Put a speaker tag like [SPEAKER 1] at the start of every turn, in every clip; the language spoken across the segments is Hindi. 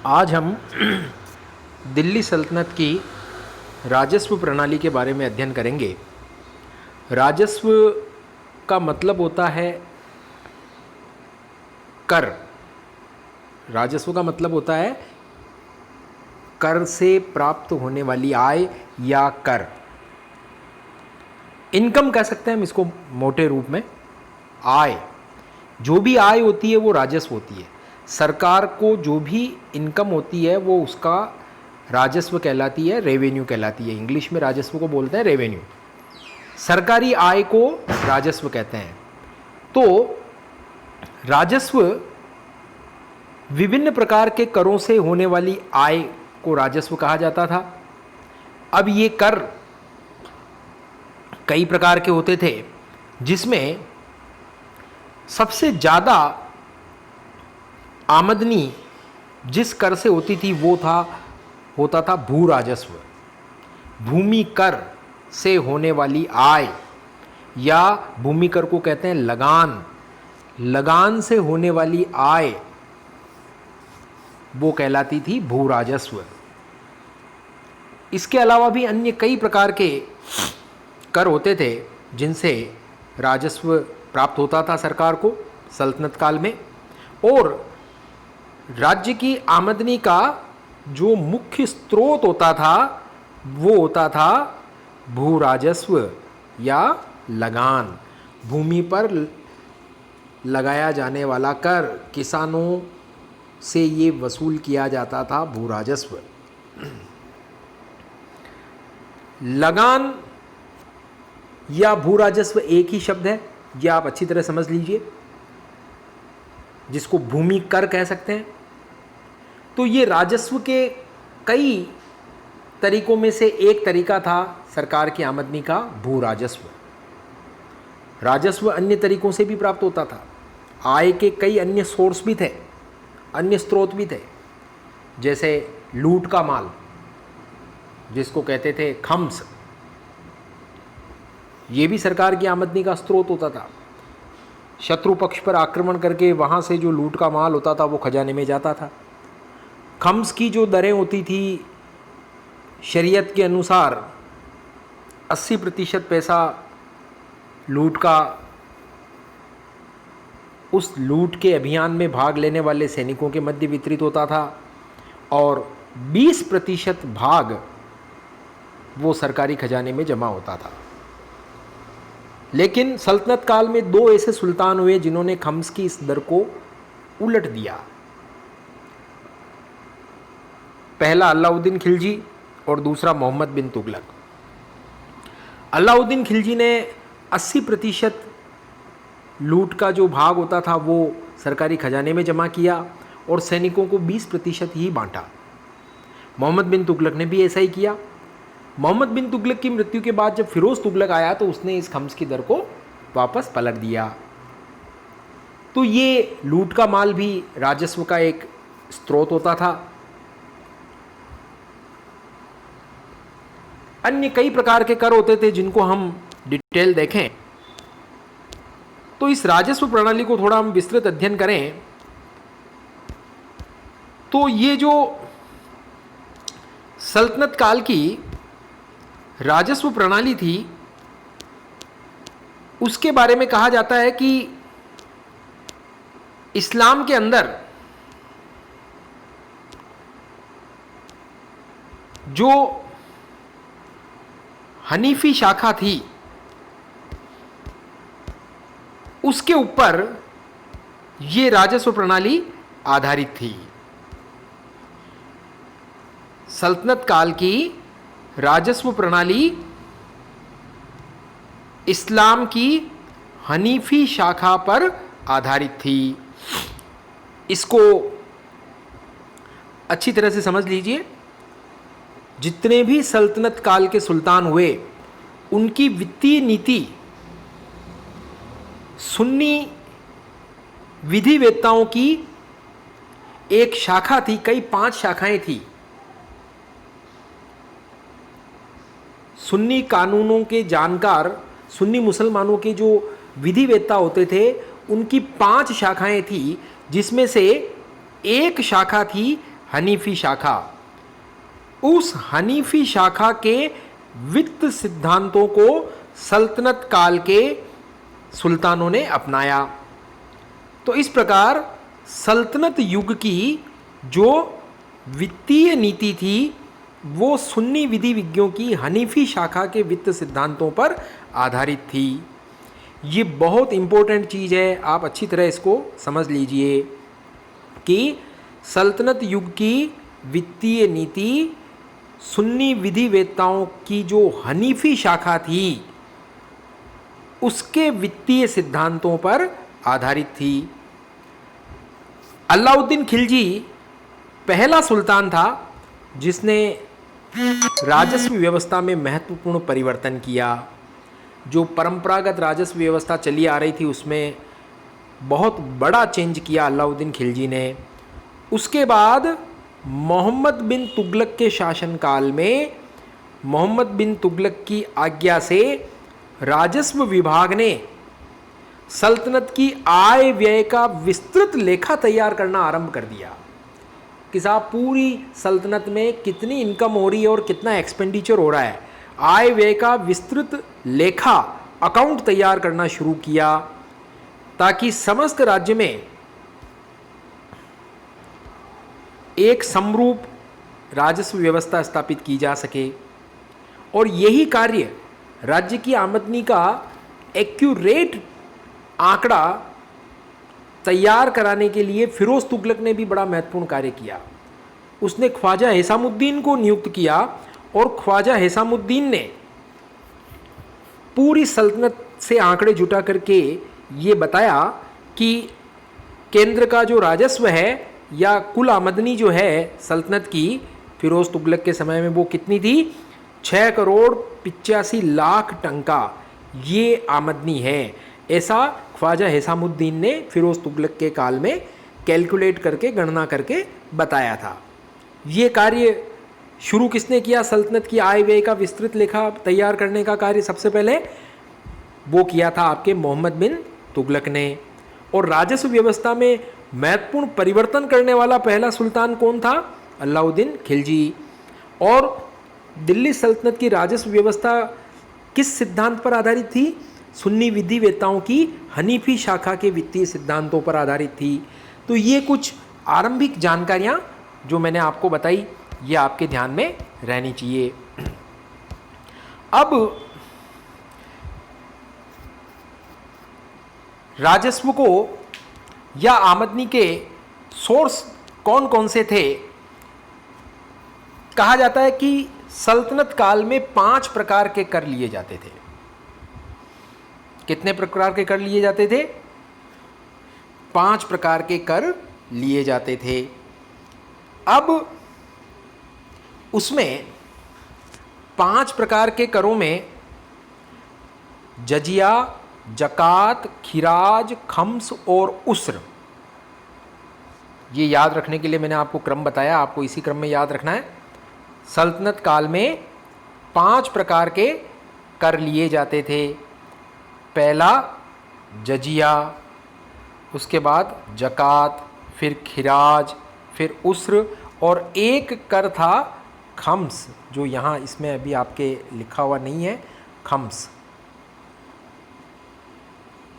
[SPEAKER 1] आज हम दिल्ली सल्तनत की राजस्व प्रणाली के बारे में अध्ययन करेंगे। राजस्व का मतलब होता है कर। राजस्व का मतलब होता है कर से प्राप्त होने वाली आय या कर। इनकम कह सकते हैं हम इसको मोटे रूप में। आय, जो भी आय होती है वो राजस्व होती है। सरकार को जो भी इनकम होती है वो उसका राजस्व कहलाती है, रेवेन्यू कहलाती है। इंग्लिश में राजस्व को बोलते हैं रेवेन्यू। सरकारी आय को राजस्व कहते हैं। तो राजस्व विभिन्न प्रकार के करों से होने वाली आय को राजस्व कहा जाता था। अब ये कर कई प्रकार के होते थे, जिसमें सबसे ज़्यादा आमदनी जिस कर से होती थी वो होता था भू राजस्व। भूमि कर से होने वाली आय, या भूमि कर को कहते हैं लगान। लगान से होने वाली आय वो कहलाती थी भू राजस्व। इसके अलावा भी अन्य कई प्रकार के कर होते थे जिनसे राजस्व प्राप्त होता था सरकार को सल्तनत काल में। और राज्य की आमदनी का जो मुख्य स्रोत होता था वो होता था भू राजस्व या लगान। भूमि पर लगाया जाने वाला कर, किसानों से ये वसूल किया जाता था भू राजस्व। लगान या भू राजस्व एक ही शब्द है, यह आप अच्छी तरह समझ लीजिए, जिसको भूमि कर कह सकते हैं। तो ये राजस्व के कई तरीकों में से एक तरीका था सरकार की आमदनी का भू राजस्व। राजस्व अन्य तरीकों से भी प्राप्त होता था। आय के कई अन्य सोर्स भी थे, अन्य स्रोत भी थे, जैसे लूट का माल जिसको कहते थे खम्स, ये भी सरकार की आमदनी का स्रोत होता था। शत्रु पक्ष पर आक्रमण करके वहाँ से जो लूट का माल होता था वो खजाने में जाता था। खम्स की जो दरें होती थी शरीयत के अनुसार 80% पैसा लूट का उस लूट के अभियान में भाग लेने वाले सैनिकों के मध्य वितरित होता था, और 20% भाग वो सरकारी खजाने में जमा होता था। लेकिन सल्तनत काल में दो ऐसे सुल्तान हुए जिन्होंने खम्स की इस दर को उलट दिया। पहला अलाउद्दीन खिलजी और दूसरा मोहम्मद बिन तुगलक। अलाउद्दीन खिलजी ने 80% लूट का जो भाग होता था वो सरकारी खजाने में जमा किया और सैनिकों को 20% ही बांटा। मोहम्मद बिन तुगलक ने भी ऐसा ही किया। मोहम्मद बिन तुगलक की मृत्यु के बाद जब फिरोज तुगलक आया तो उसने इस खम्स की दर को वापस पलट दिया। तो ये लूट का माल भी राजस्व का एक स्रोत होता था। अन्य कई प्रकार के कर होते थे जिनको हम डिटेल देखें तो इस राजस्व प्रणाली को थोड़ा हम विस्तृत अध्ययन करें तो ये जो सल्तनत काल की राजस्व प्रणाली थी उसके बारे में कहा जाता है कि इस्लाम के अंदर जो हनीफी शाखा थी उसके ऊपर ये राजस्व प्रणाली आधारित थी। सल्तनत काल की राजस्व प्रणाली इस्लाम की हनीफी शाखा पर आधारित थी। इसको अच्छी तरह से समझ लीजिए। जितने भी सल्तनत काल के सुल्तान हुए उनकी वित्तीय नीति सुन्नी विधिवेत्ताओं की एक शाखा थी, कई 5 शाखाएं थी। सुन्नी कानूनों के जानकार, सुन्नी मुसलमानों के जो विधिवेत्ता होते थे उनकी 5 शाखाएं थी, जिसमें से एक शाखा थी हनीफी शाखा, उस हनीफी शाखा के वित्त सिद्धांतों को सल्तनत काल के सुल्तानों ने अपनाया। तो इस प्रकार सल्तनत युग की जो वित्तीय नीति थी वो सुन्नी विधि विज्ञों की हनीफी शाखा के वित्त सिद्धांतों पर आधारित थी। ये बहुत इंपॉर्टेंट चीज़ है, आप अच्छी तरह इसको समझ लीजिए कि सल्तनत युग की वित्तीय नीति सुन्नी विधि वेत्ताओं की जो हनीफी शाखा थी उसके वित्तीय सिद्धांतों पर आधारित थी। अलाउद्दीन खिलजी पहला सुल्तान था जिसने राजस्व व्यवस्था में महत्वपूर्ण परिवर्तन किया। जो परंपरागत राजस्व व्यवस्था चली आ रही थी उसमें बहुत बड़ा चेंज किया अलाउद्दीन खिलजी ने। उसके बाद मोहम्मद बिन तुगलक के शासनकाल में मोहम्मद बिन तुगलक की आज्ञा से राजस्व विभाग ने सल्तनत की आय व्यय का विस्तृत लेखा तैयार करना आरंभ कर दिया कि साहब पूरी सल्तनत में कितनी इनकम हो रही है और कितना एक्सपेंडिचर हो रहा है, आय व्यय का विस्तृत लेखा अकाउंट तैयार करना शुरू किया ताकि समस्त राज्य में एक समरूप राजस्व व्यवस्था स्थापित की जा सके। और यही कार्य राज्य की आमदनी का एक्यूरेट आंकड़ा तैयार कराने के लिए फिरोज तुगलक ने भी बड़ा महत्वपूर्ण कार्य किया। उसने ख्वाजा हिसामुद्दीन को नियुक्त किया और ख्वाजा हिसामुद्दीन ने पूरी सल्तनत से आंकड़े जुटा करके ये बताया कि केंद्र का जो राजस्व है या कुल आमदनी जो है सल्तनत की फिरोज तुगलक के समय में वो कितनी थी, 6,85,00,000 टंका ये आमदनी है। ऐसा ख्वाजा हिसामुद्दीन ने फिरोज तुगलक के काल में कैलकुलेट करके गणना करके बताया था। ये कार्य शुरू किसने किया? सल्तनत की आय व्यय का विस्तृत लेखा तैयार करने का कार्य सबसे पहले वो किया था आपके मोहम्मद बिन तुगलक ने। और राजस्व व्यवस्था में महत्वपूर्ण परिवर्तन करने वाला पहला सुल्तान कौन था? अलाउद्दीन खिलजी। और दिल्ली सल्तनत की राजस्व व्यवस्था किस सिद्धांत पर आधारित थी? सुन्नी विधि वेत्ताओं की हनीफी शाखा के वित्तीय सिद्धांतों पर आधारित थी। तो ये कुछ आरंभिक जानकारियां जो मैंने आपको बताई ये आपके ध्यान में रहनी चाहिए। अब राजस्व को या आमदनी के सोर्स कौन कौन से थे? कहा जाता है कि सल्तनत काल में 5 प्रकार के कर लिए जाते थे। कितने प्रकार के कर लिए जाते थे? 5 प्रकार के कर लिए जाते थे। अब उसमें 5 प्रकार के करों में जजिया, जकात, खिराज, खम्स और उस्र, ये याद रखने के लिए मैंने आपको क्रम बताया, आपको इसी क्रम में याद रखना है। सल्तनत काल में 5 प्रकार के कर लिए जाते थे। पहला जजिया, उसके बाद जकात, फिर खिराज, फिर उस्र और एक कर था खम्स, जो यहाँ इसमें अभी आपके लिखा हुआ नहीं है, खम्स।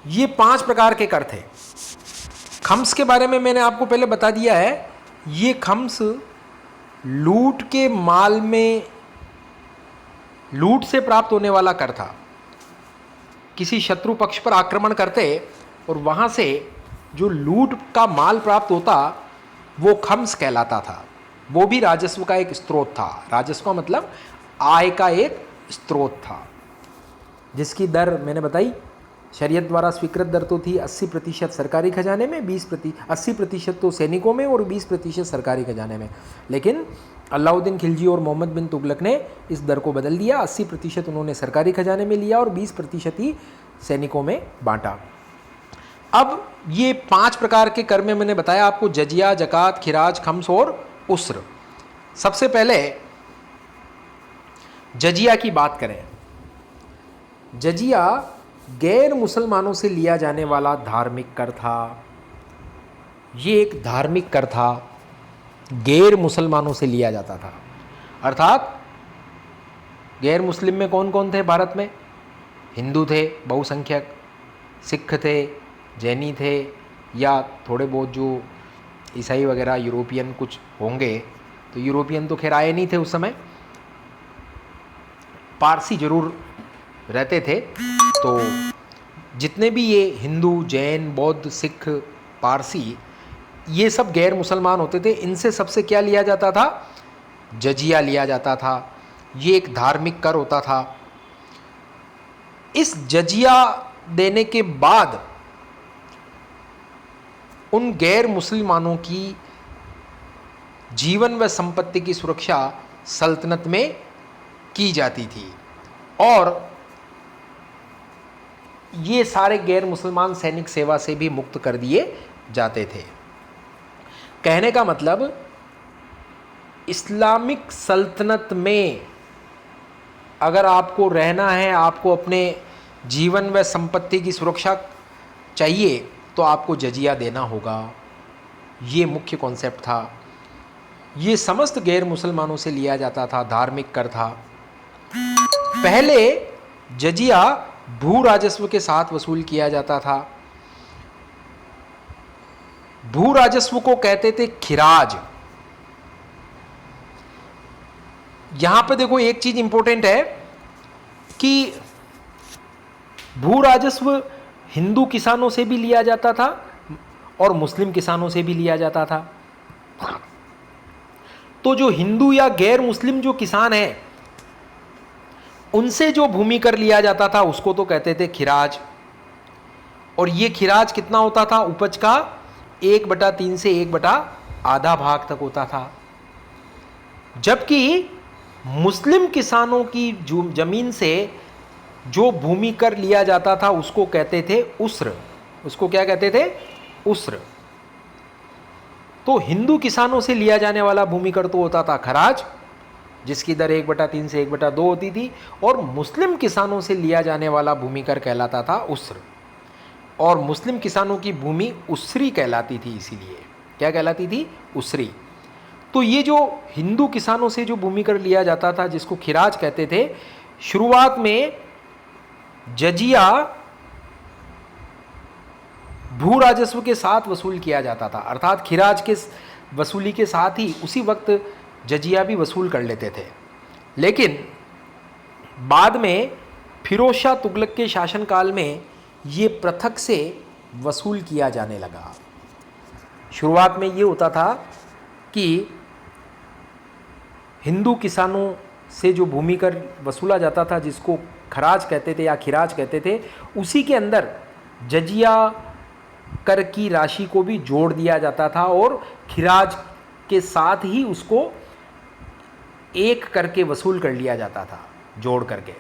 [SPEAKER 1] ये 5 प्रकार के कर थे। खम्स के बारे में मैंने आपको पहले बता दिया है। ये खम्स लूट के माल में लूट से प्राप्त होने वाला कर था। किसी शत्रु पक्ष पर आक्रमण करते और वहाँ से जो लूट का माल प्राप्त होता वो खम्स कहलाता था। वो भी राजस्व का एक स्रोत था। राजस्व का मतलब आय का एक स्रोत था, जिसकी दर मैंने बताई शरीयत द्वारा स्वीकृत दर तो थी 80% सरकारी खजाने में, 80% तो सैनिकों में और 20% सरकारी खजाने में। लेकिन अलाउद्दीन खिलजी और मोहम्मद बिन तुगलक ने इस दर को बदल दिया। 80% उन्होंने सरकारी खजाने में लिया और 20% ही सैनिकों में बांटा। अब ये 5 प्रकार के कर में मैंने बताया आपको जजिया, जकात, खिराज, खम्स और उस्र। सबसे पहले जजिया की बात करें। जजिया गैर मुसलमानों से लिया जाने वाला धार्मिक कर था। ये एक धार्मिक कर था। गैर मुसलमानों से लिया जाता था। अर्थात गैर मुस्लिम में कौन कौन थे भारत में? हिंदू थे बहुसंख्यक, सिख थे, जैनी थे, या थोड़े बहुत जो ईसाई वगैरह यूरोपियन कुछ होंगे, तो यूरोपियन तो खैर आए नहीं थे उस समय, पारसी जरूर रहते थे। तो जितने भी ये हिंदू, जैन, बौद्ध, सिख, पारसी, ये सब गैर मुसलमान होते थे। इनसे सबसे क्या लिया जाता था? जजिया लिया जाता था। ये एक धार्मिक कर होता था। इस जजिया देने के बाद उन गैर मुसलमानों की जीवन व संपत्ति की सुरक्षा सल्तनत में की जाती थी, और ये सारे गैर मुसलमान सैनिक सेवा से भी मुक्त कर दिए जाते थे। कहने का मतलब, इस्लामिक सल्तनत में अगर आपको रहना है, आपको अपने जीवन व संपत्ति की सुरक्षा चाहिए, तो आपको जजिया देना होगा। ये मुख्य कॉन्सेप्ट था। ये समस्त गैर मुसलमानों से लिया जाता था, धार्मिक कर था। पहले जजिया भू राजस्व के साथ वसूल किया जाता था। भू राजस्व को कहते थे खिराज। यहां पे देखो एक चीज इंपॉर्टेंट है कि भू राजस्व हिंदू किसानों से भी लिया जाता था और मुस्लिम किसानों से भी लिया जाता था। तो जो हिंदू या गैर मुस्लिम जो किसान हैं, उनसे जो भूमि कर लिया जाता था उसको तो कहते थे खिराज। और ये खिराज कितना होता था? उपज का 1/3 से 1/2 भाग तक होता था। जबकि मुस्लिम किसानों की जमीन से जो भूमि कर लिया जाता था उसको कहते थे उस्र। उसको क्या कहते थे? उस्र। तो हिंदू किसानों से लिया जाने वाला भूमि कर तो होता था खराज, जिसकी दर 1/3 से 1/2 होती थी, और मुस्लिम किसानों से लिया जाने वाला भूमि कर कहलाता था उस्र। और मुस्लिम किसानों की भूमि उसरी कहलाती थी। इसीलिए क्या कहलाती थी? उसरी। तो ये जो हिंदू किसानों से जो भूमि कर लिया जाता था, जिसको खिराज कहते थे, शुरुआत में जजिया भू राजस्व के साथ वसूल किया जाता था। अर्थात खिराज के वसूली के साथ ही उसी वक्त जजिया भी वसूल कर लेते थे। लेकिन बाद में फिरोज शाह तुगलक के शासनकाल में ये पृथक से वसूल किया जाने लगा। शुरुआत में ये होता था कि हिंदू किसानों से जो भूमि कर वसूला जाता था, जिसको खराज कहते थे या खिराज कहते थे, उसी के अंदर जजिया कर की राशि को भी जोड़ दिया जाता था और खिराज के साथ ही उसको एक करके वसूल कर लिया जाता था, जोड़ करके।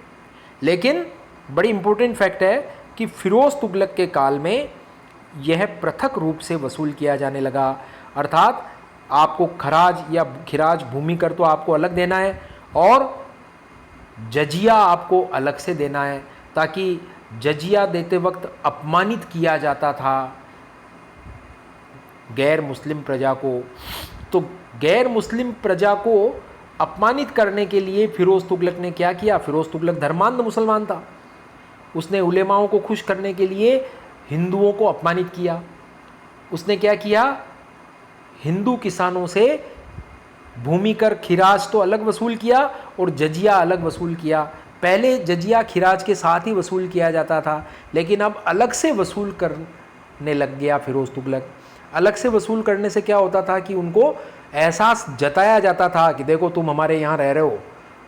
[SPEAKER 1] लेकिन बड़ी इंपॉर्टेंट फैक्ट है कि फिरोज तुगलक के काल में यह पृथक रूप से वसूल किया जाने लगा। अर्थात आपको खराज या खिराज भूमि कर तो आपको अलग देना है और जजिया आपको अलग से देना है, ताकि जजिया देते वक्त अपमानित किया जाता था गैर मुस्लिम प्रजा को। तो गैर मुस्लिम प्रजा को अपमानित करने के लिए फिरोज तुगलक ने क्या किया? फिरोज तुगलक धर्मांध मुसलमान था। उसने उलेमाओं को खुश करने के लिए हिंदुओं को अपमानित किया। उसने क्या किया? हिंदू किसानों से भूमि कर खिराज तो अलग वसूल किया और जजिया अलग वसूल किया। पहले जजिया खिराज के साथ ही वसूल किया जाता था, लेकिन अब अलग से वसूल करने लग गया फिरोज तुगलक। अलग से वसूल करने से क्या होता था कि उनको एहसास जताया जाता था कि देखो तुम हमारे यहाँ रह रहे हो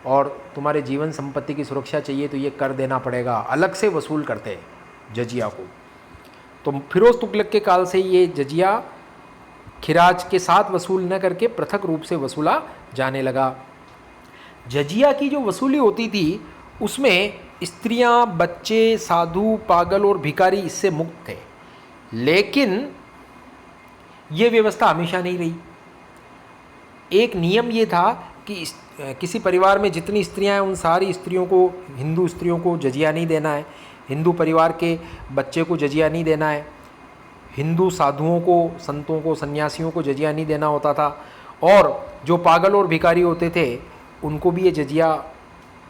[SPEAKER 1] और तुम्हारे जीवन संपत्ति की सुरक्षा चाहिए तो ये कर देना पड़ेगा। अलग से वसूल करते जजिया को। तो फिरोज तुगलक के काल से ये जजिया खिराज के साथ वसूल न करके पृथक रूप से वसूला जाने लगा। जजिया की जो वसूली होती थी उसमें स्त्रियां, बच्चे, साधु, पागल और भिखारी इससे मुक्त थे। लेकिन ये व्यवस्था हमेशा नहीं रही। एक नियम ये था कि किसी परिवार में जितनी स्त्रियां हैं उन सारी स्त्रियों को, हिंदू स्त्रियों को जजिया नहीं देना है, हिंदू परिवार के बच्चे को जजिया नहीं देना है, हिंदू साधुओं को, संतों को, सन्यासियों को जजिया नहीं देना होता था। और जो पागल और भिखारी होते थे उनको भी ये जजिया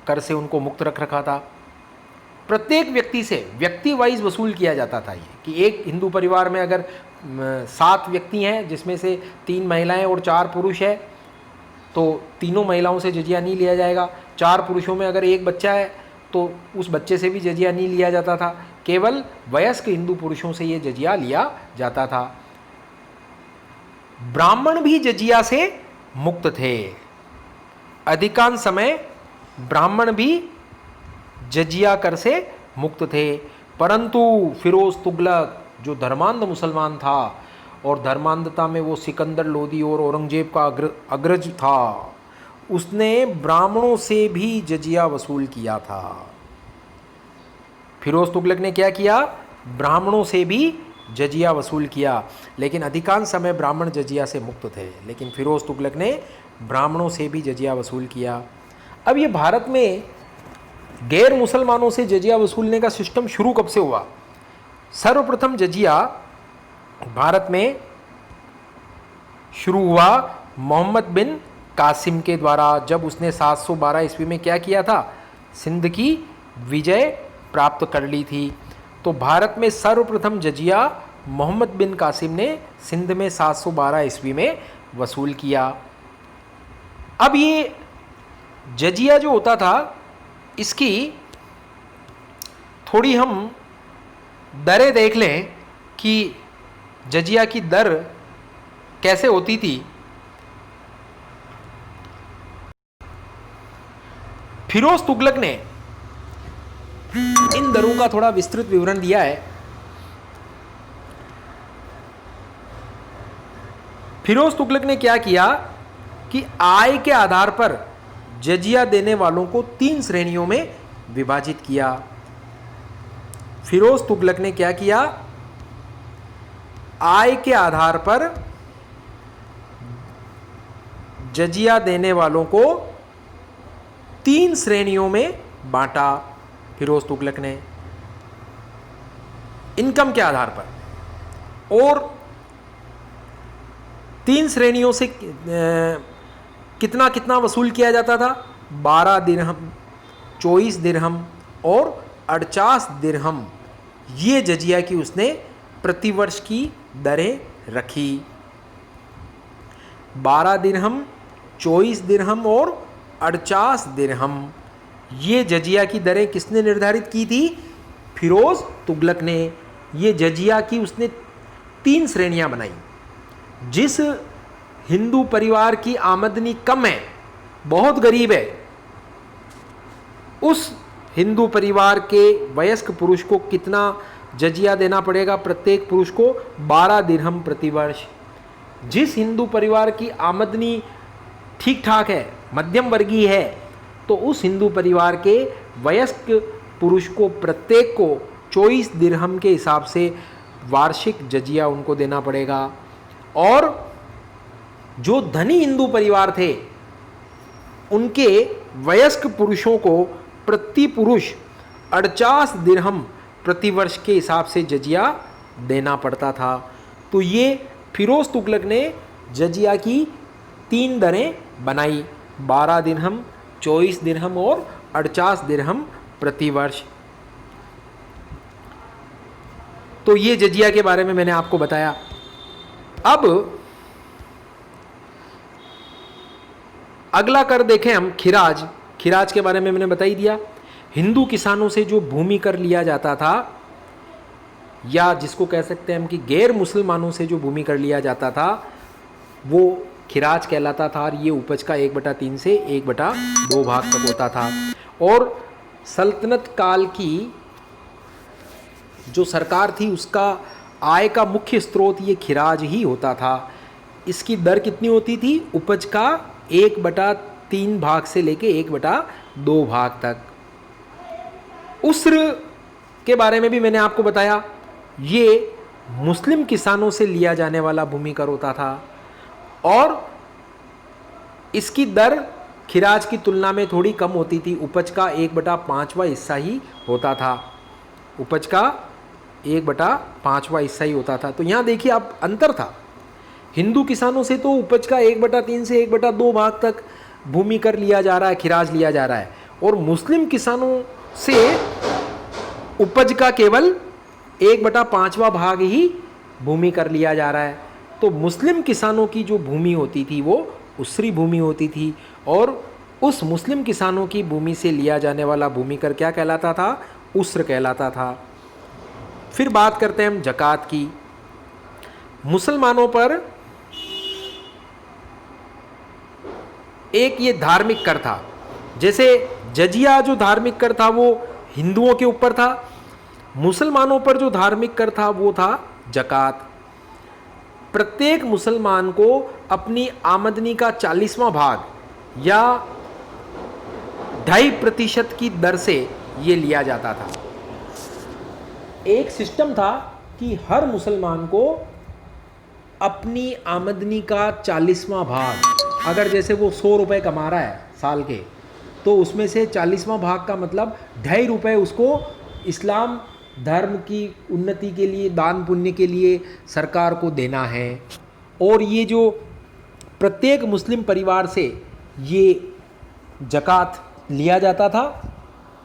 [SPEAKER 1] कर से उनको मुक्त रख रखा था। प्रत्येक व्यक्ति से व्यक्ति वाइज वसूल किया जाता था ये, कि एक हिंदू परिवार में अगर 7 व्यक्ति हैं जिसमें से 3 महिलाएं और 4 पुरुष है तो तीनों महिलाओं से जजिया नहीं लिया जाएगा। 4 पुरुषों में अगर एक बच्चा है तो उस बच्चे से भी जजिया नहीं लिया जाता था, केवल वयस्क हिंदू पुरुषों से ये जजिया लिया जाता था। ब्राह्मण भी जजिया से मुक्त थे। अधिकांश समय ब्राह्मण भी जजिया कर से मुक्त थे, परंतु फिरोज तुगलक जो धर्मांध मुसलमान था और धर्मांधता में वो सिकंदर लोदी और औरंगजेब का अग्रज था, उसने ब्राह्मणों से भी जजिया वसूल किया था। फिरोज तुगलक ने क्या किया? ब्राह्मणों से भी जजिया वसूल किया, लेकिन अधिकांश समय ब्राह्मण जजिया से मुक्त थे, लेकिन फिरोज तुगलक ने ब्राह्मणों से भी जजिया वसूल किया। अब ये भारत में गैर मुसलमानों से जजिया वसूलने का सिस्टम शुरू कब से हुआ? सर्वप्रथम जजिया भारत में शुरू हुआ मोहम्मद बिन कासिम के द्वारा, जब उसने 712 ईस्वी में क्या किया था? सिंध की विजय प्राप्त कर ली थी। तो भारत में सर्वप्रथम जजिया मोहम्मद बिन कासिम ने सिंध में 712 ईस्वी में वसूल किया। अब ये जजिया जो होता था इसकी थोड़ी हम दरें देख लें कि जजिया की दर कैसे होती थी। फिरोज तुगलक ने इन दरों का थोड़ा विस्तृत विवरण दिया है। फिरोज तुगलक ने क्या किया कि आय के आधार पर जजिया देने वालों को 3 श्रेणियों में विभाजित किया। फिरोज तुगलक ने क्या किया? आय के आधार पर जजिया देने वालों को 3 श्रेणियों में बांटा। फिरोज तुगलक ने इनकम के आधार पर, और 3 श्रेणियों से कितना कितना वसूल किया जाता था? 12 दिरहम, 24 दिरहम और 48 दिरहम। ये जजिया की उसने प्रतिवर्ष की दरें रखी। 12 दिरहम, 24 दिरहम और 48 दिरहम, ये जजिया की दरें किसने निर्धारित की थी? फिरोज तुगलक ने। ये जजिया की उसने 3 श्रेणियां बनाई। जिस हिंदू परिवार की आमदनी कम है, बहुत गरीब है, उस हिंदू परिवार के वयस्क पुरुष को कितना जजिया देना पड़ेगा? प्रत्येक पुरुष को 12 दिरहम प्रतिवर्ष। जिस हिंदू परिवार की आमदनी ठीक ठाक है, मध्यम वर्गीय है, तो उस हिंदू परिवार के वयस्क पुरुष को प्रत्येक को 24 दिरहम के हिसाब से वार्षिक जजिया उनको देना पड़ेगा। और जो धनी हिंदू परिवार थे उनके वयस्क पुरुषों को प्रति पुरुष 48 दिरहम प्रतिवर्ष के हिसाब से जजिया देना पड़ता था। तो ये फिरोज तुगलक ने जजिया की 3 दरें बनाई, 12 दिरहम, 24 दिरहम और 48 दिरहम प्रतिवर्ष। तो ये जजिया के बारे में मैंने आपको बताया। अब अगला कर देखें हम खिराज। खिराज के बारे में मैंने बता ही दिया। हिंदू किसानों से जो भूमि कर लिया जाता था, या जिसको कह सकते हैं हम कि गैर मुसलमानों से जो भूमि कर लिया जाता था, वो खिराज कहलाता था। और ये उपज का 1/3 से 1/2 भाग तक होता था। और सल्तनत काल की जो सरकार थी उसका आय का मुख्य स्रोत ये खिराज ही होता था। इसकी दर कितनी होती थी? उपज का 1/3 भाग से लेके 1/2 भाग तक। उस्र के बारे में भी मैंने आपको बताया। ये मुस्लिम किसानों से लिया जाने वाला भूमि कर होता था और इसकी दर खिराज की तुलना में थोड़ी कम होती थी। उपज का 1/5वां हिस्सा ही होता था। उपज का 1/5वां हिस्सा ही होता था। तो यहाँ देखिए अब अंतर था। हिंदू किसानों से तो उपज का 1/3 से 1/2 भाग तक भूमि कर लिया जा रहा है, खिराज लिया जा रहा है, और मुस्लिम किसानों से उपज का केवल 1/5वां भाग ही भूमि कर लिया जा रहा है। तो मुस्लिम किसानों की जो भूमि होती थी वो उसरी भूमि होती थी, और उस मुस्लिम किसानों की भूमि से लिया जाने वाला भूमि कर क्या कहलाता था? उसर कहलाता था। फिर बात करते हैं हम ज़कात की। मुसलमानों पर एक ये धार्मिक कर था, जैसे जजिया जो धार्मिक कर था वो हिंदुओं के ऊपर था, मुसलमानों पर जो धार्मिक कर था वो था ज़कात। प्रत्येक मुसलमान को अपनी आमदनी का 40वां भाग या 2.5% की दर से ये लिया जाता था। एक सिस्टम था कि हर मुसलमान को अपनी आमदनी का 40वां भाग, अगर जैसे वो 100 रुपये कमा रहा है साल के, तो उसमें से 40वां भाग का मतलब 2.5 रुपये उसको इस्लाम धर्म की उन्नति के लिए, दान पुण्य के लिए सरकार को देना है। और ये जो प्रत्येक मुस्लिम परिवार से ये ज़कात लिया जाता था,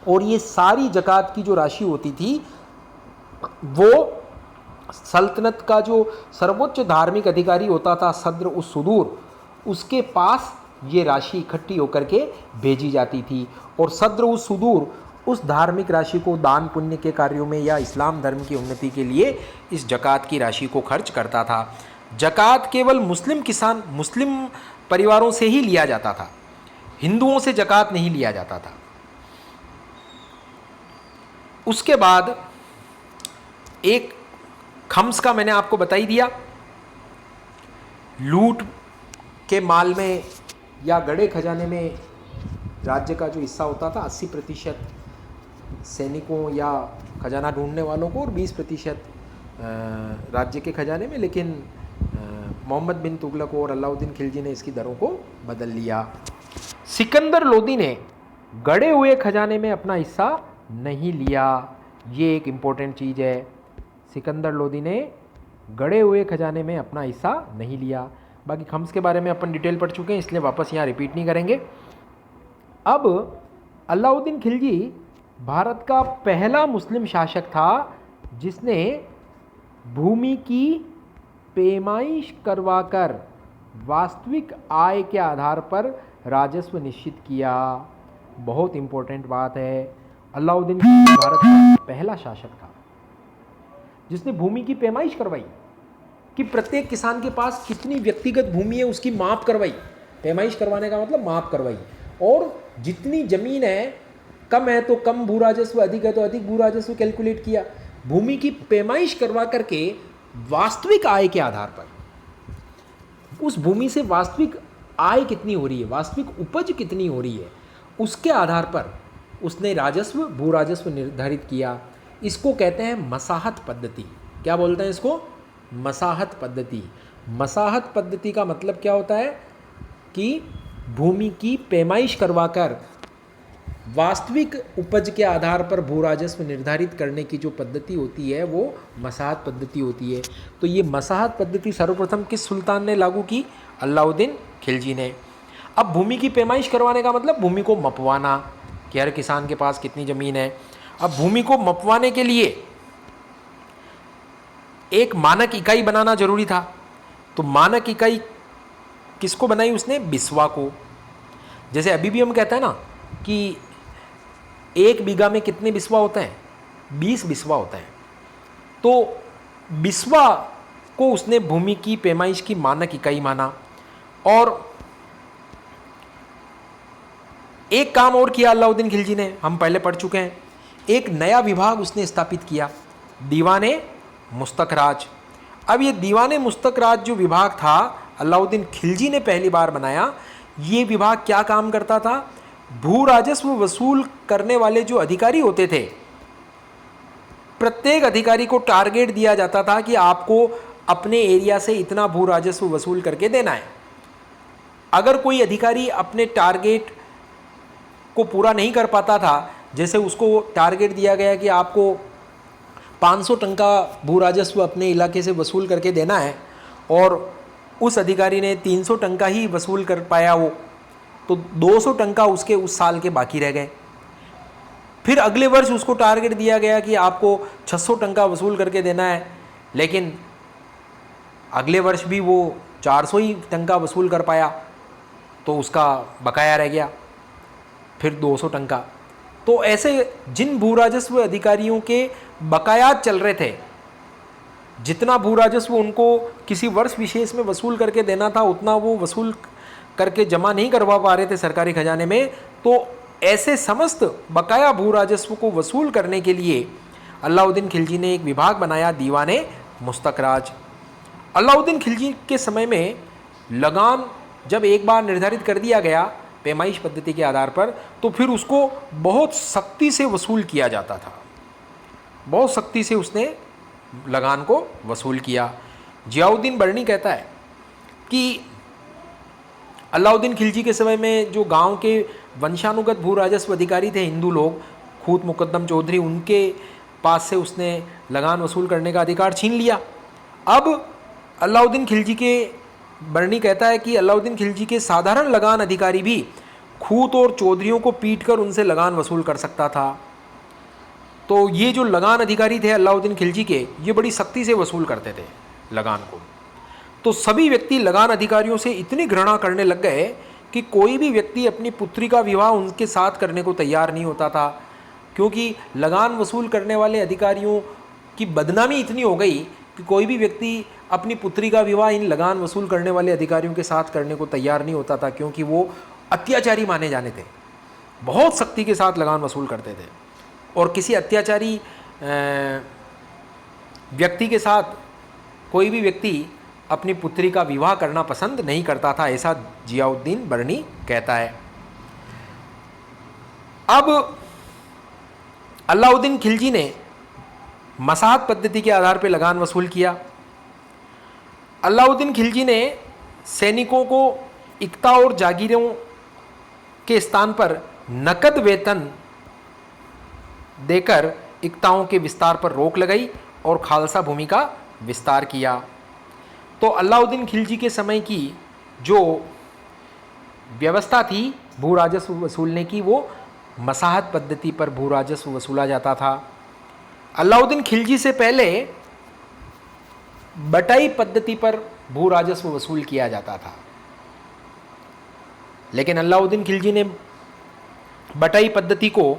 [SPEAKER 1] और ये सारी ज़कात की जो राशि होती थी वो सल्तनत का जो सर्वोच्च धार्मिक अधिकारी होता था, सद्र उस सुदूर, उसके पास ये राशि इकट्ठी होकर के भेजी जाती थी, और सद्र उस सुदूर उस धार्मिक राशि को दान पुण्य के कार्यों में या इस्लाम धर्म की उन्नति के लिए इस ज़कात की राशि को खर्च करता था। ज़कात केवल मुस्लिम परिवारों से ही लिया जाता था, हिंदुओं से ज़कात नहीं लिया जाता था। उसके बाद एक खम्स का मैंने आपको बता ही दिया, लूट के माल में या गड़े खजाने में राज्य का जो हिस्सा होता था 80% सैनिकों या खजाना ढूंढने वालों को और 20% राज्य के खजाने में। लेकिन मोहम्मद बिन तुगलक और अलाउद्दीन खिलजी ने इसकी दरों को बदल लिया। सिकंदर लोदी ने गड़े हुए खजाने में अपना हिस्सा नहीं लिया, ये एक इम्पोर्टेंट चीज़ है। सिकंदर लोदी ने गड़े हुए खजाने में अपना हिस्सा नहीं लिया। बाकी खम्स के बारे में अपन डिटेल पढ़ चुके हैं, इसलिए वापस यहाँ रिपीट नहीं करेंगे। अब अलाउद्दीन खिलजी भारत का पहला मुस्लिम शासक था जिसने भूमि की पैमाइश करवाकर वास्तविक आय के आधार पर राजस्व निश्चित किया। बहुत इम्पोर्टेंट बात है, अलाउद्दीन खिलजी भारत का पहला शासक था जिसने भूमि की पैमाइश करवाई कि प्रत्येक किसान के पास कितनी व्यक्तिगत भूमि है उसकी माप करवाई। पैमाइश करवाने का मतलब माप करवाई, और जितनी जमीन है, कम है तो कम भू राजस्व, अधिक है तो अधिक भू राजस्व कैलकुलेट किया। भूमि की पैमाइश करवा करके वास्तविक आय के आधार पर, उस भूमि से वास्तविक आय कितनी हो रही है, वास्तविक उपज कितनी हो रही है, उसके आधार पर उसने राजस्व, भू राजस्व निर्धारित किया। इसको कहते हैं मसाहत पद्धति। क्या बोलते हैं इसको? मसाहत पद्धति। मसाहत पद्धति का मतलब क्या होता है कि भूमि की पैमाइश करवाकर वास्तविक उपज के आधार पर भू राजस्व निर्धारित करने की जो पद्धति होती है वो मसाहत पद्धति होती है। तो ये मसाहत पद्धति सर्वप्रथम किस सुल्तान ने लागू की? अलाउद्दीन खिलजी ने। अब भूमि की पैमाइश करवाने का मतलब भूमि को मपवाना कि हर किसान के पास कितनी ज़मीन है। अब भूमि को मपवाने के लिए एक मानक इकाई बनाना जरूरी था। तो मानक इकाई किसको बनाई उसने? बिस्वा को। जैसे अभी भी हम कहते हैं ना कि 1 बीघा में कितने बिस्वा होते हैं? 20 बिस्वा होते हैं। तो बिस्वा को उसने भूमि की पैमाइश की मानक इकाई माना। और एक काम और किया अलाउद्दीन खिलजी ने, हम पहले पढ़ चुके हैं। एक नया विभाग उसने स्थापित किया, दीवाने मुस्तक राज। अब ये दीवाने मुस्तक राज जो विभाग था अलाउद्दीन खिलजी ने पहली बार बनाया। ये विभाग क्या काम करता था? भू राजस्व वसूल करने वाले जो अधिकारी होते थे, प्रत्येक अधिकारी को टारगेट दिया जाता था कि आपको अपने एरिया से इतना भू राजस्व वसूल करके देना है। अगर कोई अधिकारी अपने टारगेट को पूरा नहीं कर पाता था, जैसे उसको टारगेट दिया गया कि आपको 500 टन का भू राजस्व अपने इलाके से वसूल करके देना है, और उस अधिकारी ने 300 टंका ही वसूल कर पाया वो, तो 200 टंका उसके उस साल के बाकी रह गए। फिर अगले वर्ष उसको टारगेट दिया गया कि आपको 600 टंका वसूल करके देना है, लेकिन अगले वर्ष भी वो 400 ही टंका वसूल कर पाया, तो उसका बकाया रह गया फिर 200 टंका। तो ऐसे जिन भू राजस्व अधिकारियों के बकायात चल रहे थे, जितना भू राजस्व उनको किसी वर्ष विशेष में वसूल करके देना था, उतना वो वसूल करके जमा नहीं करवा पा रहे थे सरकारी खजाने में, तो ऐसे समस्त बकाया भू राजस्व को वसूल करने के लिए अलाउद्दीन खिलजी ने एक विभाग बनाया, दीवाने मुस्तकराज। अलाउद्दीन खिलजी के समय में लगान जब एक बार निर्धारित कर दिया गया पैमाइश पद्धति के आधार पर, तो फिर उसको बहुत सख्ती से वसूल किया जाता था, बहुत सख्ती से उसने लगान को वसूल किया। जियाउद्दीन बर्नी कहता है कि अलाउद्दीन खिलजी के समय में जो गांव के वंशानुगत भू राजस्व अधिकारी थे हिंदू लोग, खूत मुकद्दम चौधरी, उनके पास से उसने लगान वसूल करने का अधिकार छीन लिया। अब अलाउद्दीन खिलजी के बर्नी कहता है कि अलाउद्दीन खिलजी के साधारण लगान अधिकारी भी खूत और चौधरियों को पीटकर उनसे लगान वसूल कर सकता था। तो ये जो लगान अधिकारी थे अलाउद्दीन खिलजी के, ये बड़ी सख्ती से वसूल करते थे लगान को। तो सभी व्यक्ति लगान अधिकारियों से इतनी घृणा करने लग गए कि कोई भी व्यक्ति अपनी पुत्री का विवाह उनके साथ करने को तैयार नहीं होता था, क्योंकि लगान वसूल करने वाले अधिकारियों की बदनामी इतनी हो गई कि कोई भी व्यक्ति अपनी पुत्री का विवाह इन लगान वसूल करने वाले अधिकारियों के साथ करने को तैयार नहीं होता था, क्योंकि वो अत्याचारी माने जाने थे, बहुत सख्ती के साथ लगान वसूल करते थे। और किसी अत्याचारी व्यक्ति के साथ कोई भी व्यक्ति अपनी पुत्री का विवाह करना पसंद नहीं करता था, ऐसा जियाउद्दीन बर्नी कहता है। अब अलाउद्दीन खिलजी ने मसाहत पद्धति के आधार पर लगान वसूल किया। अलाउद्दीन खिलजी ने सैनिकों को इक्ता और जागीरों के स्थान पर नकद वेतन देकर इक्ताओं के विस्तार पर रोक लगाई और खालसा भूमि का विस्तार किया। तो अलाउद्दीन खिलजी के समय की जो व्यवस्था थी भू राजस्व वसूलने की, वो मसाहत पद्धति पर भू राजस्व वसूला जाता था। अलाउद्दीन खिलजी से पहले बटाई पद्धति पर भू राजस्व वसूल किया जाता था, लेकिन अलाउद्दीन खिलजी ने बटाई पद्धति को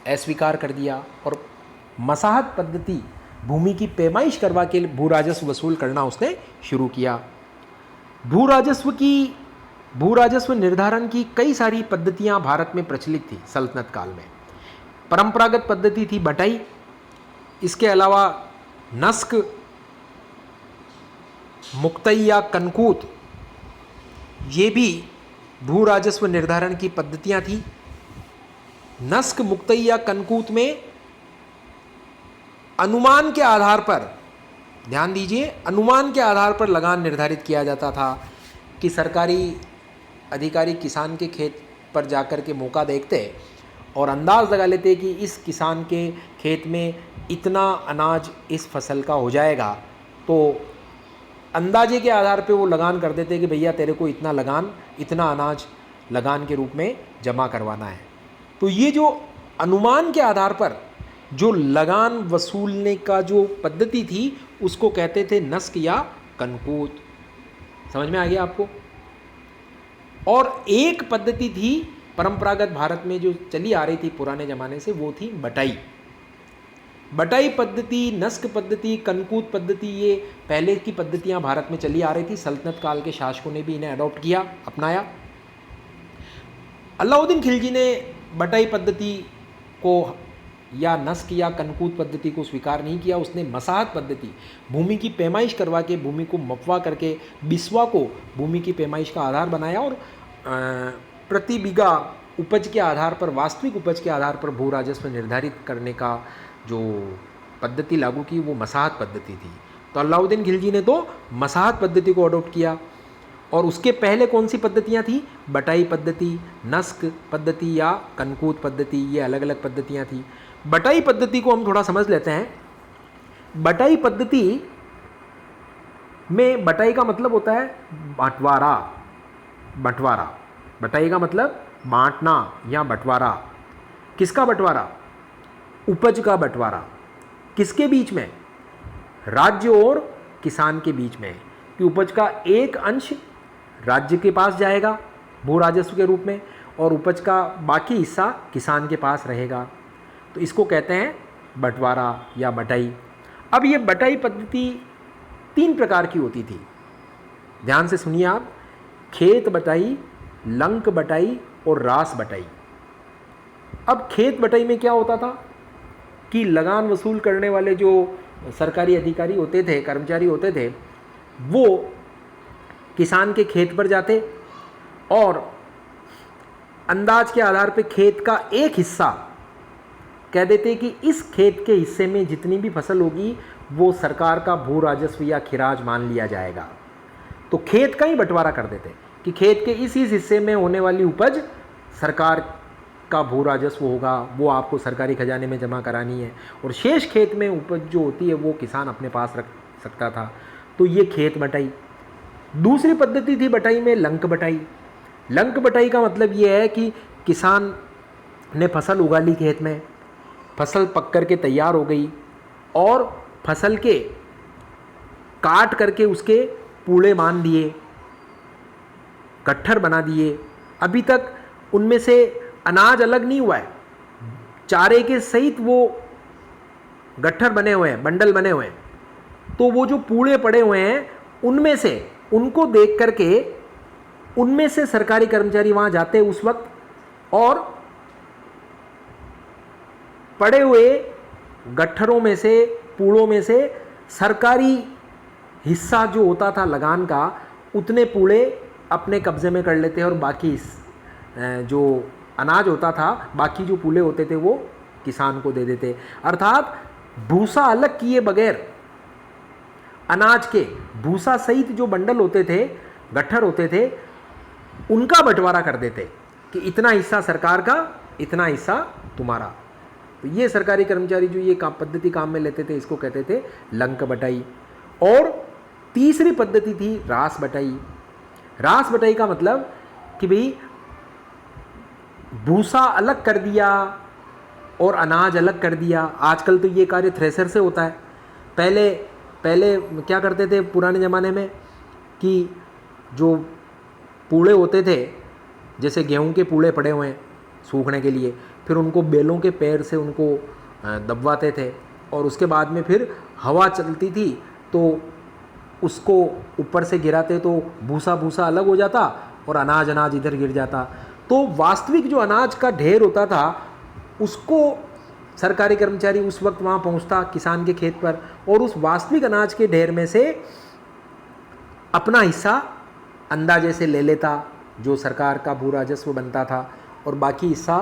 [SPEAKER 1] अस्वीकार कर दिया और मसाहत पद्धति, भूमि की पैमाइश करवा के भू राजस्व वसूल करना उसने शुरू किया। भू राजस्व निर्धारण की कई सारी पद्धतियां भारत में प्रचलित थी सल्तनत काल में। परंपरागत पद्धति थी बटाई, इसके अलावा नस्क, मुक्तई या कनकूत, ये भी भू राजस्व निर्धारण की पद्धतियां थी। नस्क, मुक्तई या कनकूत में अनुमान के आधार पर, ध्यान दीजिए, अनुमान के आधार पर लगान निर्धारित किया जाता था कि सरकारी अधिकारी किसान के खेत पर जाकर के मौका देखते और अंदाज़ लगा लेते कि इस किसान के खेत में इतना अनाज इस फसल का हो जाएगा, तो अंदाजे के आधार पे वो लगान कर देते कि भैया तेरे को इतना लगान, इतना अनाज लगान के रूप में जमा करवाना है। तो ये जो अनुमान के आधार पर जो लगान वसूलने का जो पद्धति थी उसको कहते थे नस्क या कनकूत। समझ में आ गया आपको? और एक पद्धति थी परंपरागत भारत में जो चली आ रही थी पुराने ज़माने से, वो थी बटाई। बटाई पद्धति, नस्क पद्धति, कनकूत पद्धति, ये पहले की पद्धतियां भारत में चली आ रही थी। सल्तनत काल के शासकों ने भी इन्हें अडॉप्ट किया, अपनाया। अलाउद्दीन खिलजी ने बटाई पद्धति को या नस्क या कनकूत पद्धति को स्वीकार नहीं किया। उसने मसाहत पद्धति, भूमि की पैमाइश करवा के, भूमि को मपवा करके बिस्वा को भूमि की पैमाइश का आधार बनाया और प्रति बीघा उपज के आधार पर, वास्तविक उपज के आधार पर भू राजस्व निर्धारित करने का जो पद्धति लागू की, वो मसाहत पद्धति थी। तो अलाउद्दीन खिलजी ने तो मसाहत पद्धति को अडॉप्ट किया। और उसके पहले कौन सी पद्धतियाँ थी? बटाई पद्धति, नस्क पद्धति या कनकूत पद्धति, ये अलग अलग पद्धतियाँ थी। बटाई पद्धति को हम थोड़ा समझ लेते हैं। बटाई पद्धति में बटाई का मतलब होता है बंटवारा। बंटवारा, बटाई का मतलब बांटना या बंटवारा। किसका बंटवारा? उपज का बंटवारा। किसके बीच में? राज्य और किसान के बीच में, कि उपज का एक अंश राज्य के पास जाएगा भू राजस्व के रूप में और उपज का बाकी हिस्सा किसान के पास रहेगा। तो इसको कहते हैं बंटवारा या बटाई। अब ये बटाई पद्धति 3 प्रकार की होती थी, ध्यान से सुनिए आप। खेत बटाई, लंक बटाई और रास बटाई। अब खेत बटाई में क्या होता था कि लगान वसूल करने वाले जो सरकारी अधिकारी होते थे, कर्मचारी होते थे, वो किसान के खेत पर जाते और अंदाज के आधार पर खेत का एक हिस्सा कह देते कि इस खेत के हिस्से में जितनी भी फसल होगी वो सरकार का भू राजस्व या खिराज मान लिया जाएगा। तो खेत का ही बंटवारा कर देते कि खेत के इस हिस्से में होने वाली उपज सरकार का भू राजस्व होगा, वो आपको सरकारी खजाने में जमा करानी है, और शेष खेत में उपज जो होती है वो किसान अपने पास रख सकता था। तो ये खेत बटाई। दूसरी पद्धति थी बटाई में लंक बटाई। लंक बटाई का मतलब ये है कि किसान ने फसल उगा ली खेत में, फसल पक करके तैयार हो गई और फसल के काट करके उसके पूड़े बांध दिए, गट्ठर बना दिए। अभी तक उनमें से अनाज अलग नहीं हुआ है, चारे के सहित वो गट्ठर बने हुए हैं, बंडल बने हुए हैं। तो वो जो पूड़े पड़े हुए हैं उनमें से, उनको देख करके उनमें से सरकारी कर्मचारी वहाँ जाते उस वक्त और पड़े हुए गट्ठरों में से, पूड़ों में से सरकारी हिस्सा जो होता था लगान का, उतने पूड़े अपने कब्जे में कर लेते और बाकी जो अनाज होता था, बाकी जो पूले होते थे वो किसान को दे देते। अर्थात भूसा अलग किए बगैर अनाज के भूसा सहित जो बंडल होते थे, गट्ठर होते थे, उनका बंटवारा कर देते कि इतना हिस्सा सरकार का, इतना हिस्सा तुम्हारा। तो ये सरकारी कर्मचारी जो ये पद्धति काम में लेते थे इसको कहते थे लंक बटाई। और तीसरी पद्धति थी रास बटाई। रास बटाई का मतलब कि भाई भूसा अलग कर दिया और अनाज अलग कर दिया। आजकल तो ये कार्य थ्रेसर से होता है। पहले क्या करते थे पुराने ज़माने में कि जो पूड़े होते थे, जैसे गेहूं के पूड़े पड़े हुए हैं सूखने के लिए, फिर उनको बैलों के पैर से उनको दबवाते थे और उसके बाद में फिर हवा चलती थी तो उसको ऊपर से गिराते तो भूसा अलग हो जाता और अनाज इधर गिर जाता। तो वास्तविक जो अनाज का ढेर होता था उसको सरकारी कर्मचारी उस वक्त वहाँ पहुँचता किसान के खेत पर और उस वास्तविक अनाज के ढेर में से अपना हिस्सा अंदाजे से ले लेता जो सरकार का भू राजस्व बनता था और बाकी हिस्सा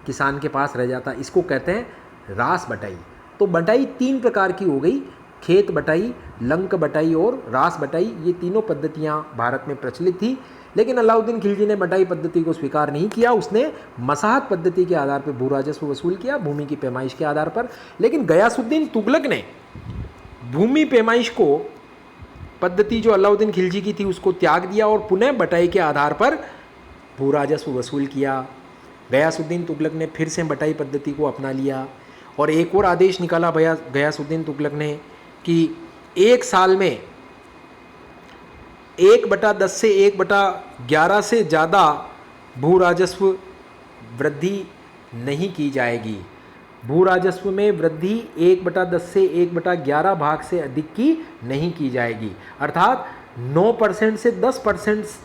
[SPEAKER 1] किसान के पास रह जाता। इसको कहते हैं रास बटाई। तो बटाई 3 प्रकार की हो गई, खेत बटाई, लंक बटाई और रास बटाई। ये तीनों पद्धतियाँ भारत में प्रचलित थी, लेकिन अलाउद्दीन खिलजी ने बटाई पद्धति को स्वीकार नहीं किया। उसने मसाहत पद्धति के आधार पर भू राजस्व वसूल किया, भूमि की पैमाइश के आधार पर। लेकिन गयासुद्दीन तुगलक ने भूमि पैमाइश को, पद्धति जो अलाउद्दीन खिलजी की थी, उसको त्याग दिया और पुनः बटाई के आधार पर भू राजस्व वसूल किया। गयासुद्दीन तुगलक ने फिर से बटाई पद्धति को अपना लिया और एक और आदेश निकाला गयासुद्दीन तुगलक ने कि 1 साल में 1/10 से 1/11 से ज़्यादा भू राजस्व वृद्धि नहीं की जाएगी। भू राजस्व में वृद्धि 1/10 से 1/11 भाग से अधिक की नहीं की जाएगी। अर्थात 9% से 10%,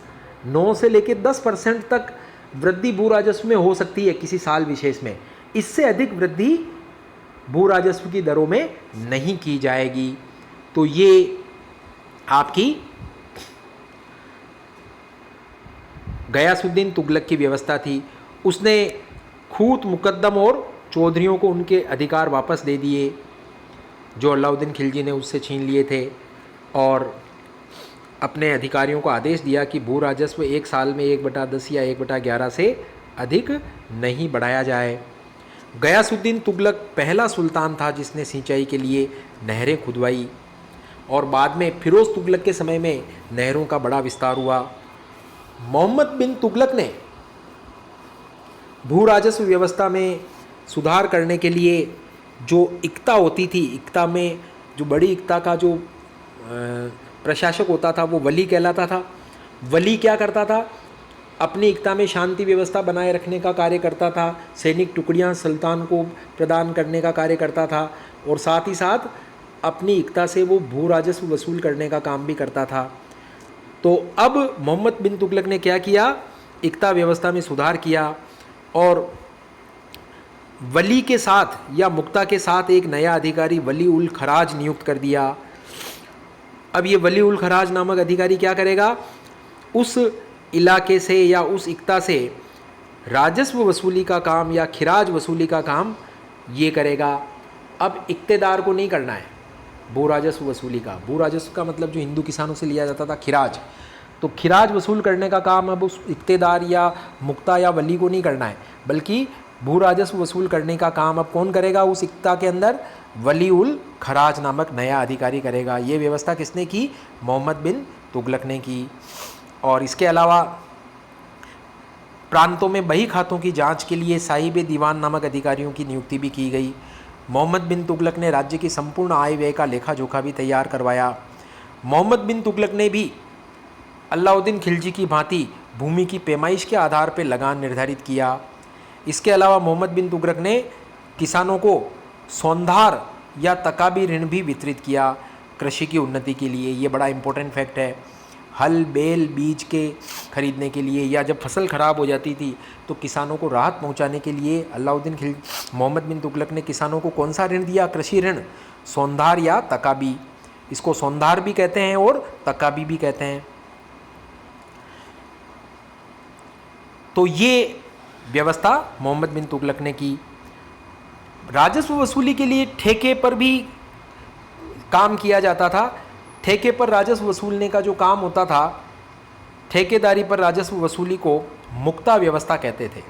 [SPEAKER 1] 9 से लेकर 10% तक वृद्धि भू राजस्व में हो सकती है किसी साल विशेष में। इससे अधिक वृद्धि भू राजस्व की दरों में नहीं की जाएगी। तो ये आपकी गयासुद्दीन तुगलक की व्यवस्था थी। उसने खूत, मुकद्दम और चौधरियों को उनके अधिकार वापस दे दिए जो अलाउद्दीन खिलजी ने उससे छीन लिए थे और अपने अधिकारियों को आदेश दिया कि भू राजस्व 1 साल में 1/10 या 1/11 से अधिक नहीं बढ़ाया जाए। गयासुद्दीन तुगलक पहला सुल्तान था जिसने सिंचाई के लिए नहरें खुदवाई और बाद में फिरोज तुगलक के समय में नहरों का बड़ा विस्तार हुआ। मोहम्मद बिन तुगलक ने भू राजस्व व्यवस्था में सुधार करने के लिए जो इक्ता होती थी, इक्ता में जो बड़ी इक्ता का जो प्रशासक होता था वो वली कहलाता था। वली क्या करता था? अपनी इक्ता में शांति व्यवस्था बनाए रखने का कार्य करता था, सैनिक टुकड़ियां सुल्तान को प्रदान करने का कार्य करता था, और साथ ही साथ अपनी इक्ता से वो भू राजस्व वसूल करने का काम भी करता था। तो अब मोहम्मद बिन तुगलक ने क्या किया? इक्ता व्यवस्था में सुधार किया और वली के साथ या मुक्ता के साथ एक नया अधिकारी वली उल खराज नियुक्त कर दिया। अब ये वली उल खराज नामक अधिकारी क्या करेगा? उस इलाके से या उस इक्ता से राजस्व वसूली का काम या खिराज वसूली का काम ये करेगा। अब इक्तेदार को नहीं करना है भू राजस्व वसूली का। भू राजस्व का मतलब जो हिंदू किसानों से लिया जाता था खिराज, तो खिराज वसूल करने का काम अब उस इक्तेदार या मुक्ता या वली को नहीं करना है, बल्कि भू राजस्व वसूल करने का काम अब कौन करेगा? उस इक्ता के अंदर वली उल खराज नामक नया अधिकारी करेगा। ये व्यवस्था किसने की? मोहम्मद बिन तुगलक ने की। और इसके अलावा प्रांतों में बही खातों की जांच के लिए साहिब दीवान नामक अधिकारियों की नियुक्ति भी की गई। मोहम्मद बिन तुगलक ने राज्य की संपूर्ण आय व्यय का लेखा जोखा भी तैयार करवाया। मोहम्मद बिन तुगलक ने भी अलाउद्दीन खिलजी की भांति भूमि की पैमाइश के आधार पर लगान निर्धारित किया। इसके अलावा मोहम्मद बिन तुगलक ने किसानों को सौंधार या तकाबी ऋण भी वितरित किया कृषि की उन्नति के लिए। ये बड़ा इंपॉर्टेंट फैक्ट है। हल बैल बीज के खरीदने के लिए या जब फसल ख़राब हो जाती थी तो किसानों को राहत पहुंचाने के लिए मोहम्मद बिन तुगलक ने किसानों को कौन सा ऋण दिया? कृषि ऋण, सौंधार या तकाबी। इसको सौंधार भी कहते हैं और तकाबी भी कहते हैं। तो ये व्यवस्था मोहम्मद बिन तुगलक ने की। राजस्व वसूली के लिए ठेके पर भी काम किया जाता था। ठेके पर राजस्व वसूलने का जो काम होता था, ठेकेदारी पर राजस्व वसूली को मुक्ता व्यवस्था कहते थे।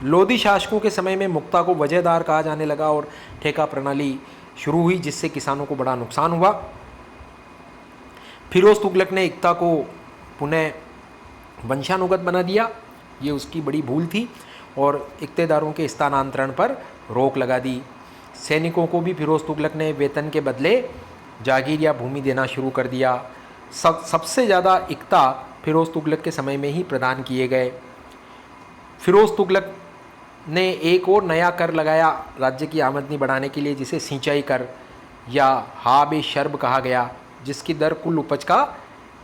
[SPEAKER 1] लोधी शासकों के समय में मुक्ता को वजहदार कहा जाने लगा और ठेका प्रणाली शुरू हुई, जिससे किसानों को बड़ा नुकसान हुआ। फिरोज तुगलक ने इक्ता को पुनः वंशानुगत बना दिया। ये उसकी बड़ी भूल थी और इक्तेदारों के स्थानांतरण पर रोक लगा दी। सैनिकों को भी फिरोज तुगलक ने वेतन के बदले जागीर या भूमि देना शुरू कर दिया। सबसे ज़्यादा इक्ता फिरोज तुगलक के समय में ही प्रदान किए गए। फिरोज तुगलक ने एक और नया कर लगाया राज्य की आमदनी बढ़ाने के लिए, जिसे सिंचाई कर या हाब-ए-शर्ब कहा गया, जिसकी दर कुल उपज का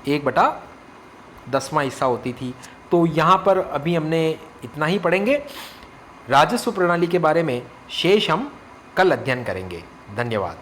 [SPEAKER 1] 1/10वां हिस्सा होती थी। तो यहाँ पर अभी हमने इतना ही पढ़ेंगे। राजस्व प्रणाली के बारे में शेष हम कल अध्ययन करेंगे। धन्यवाद।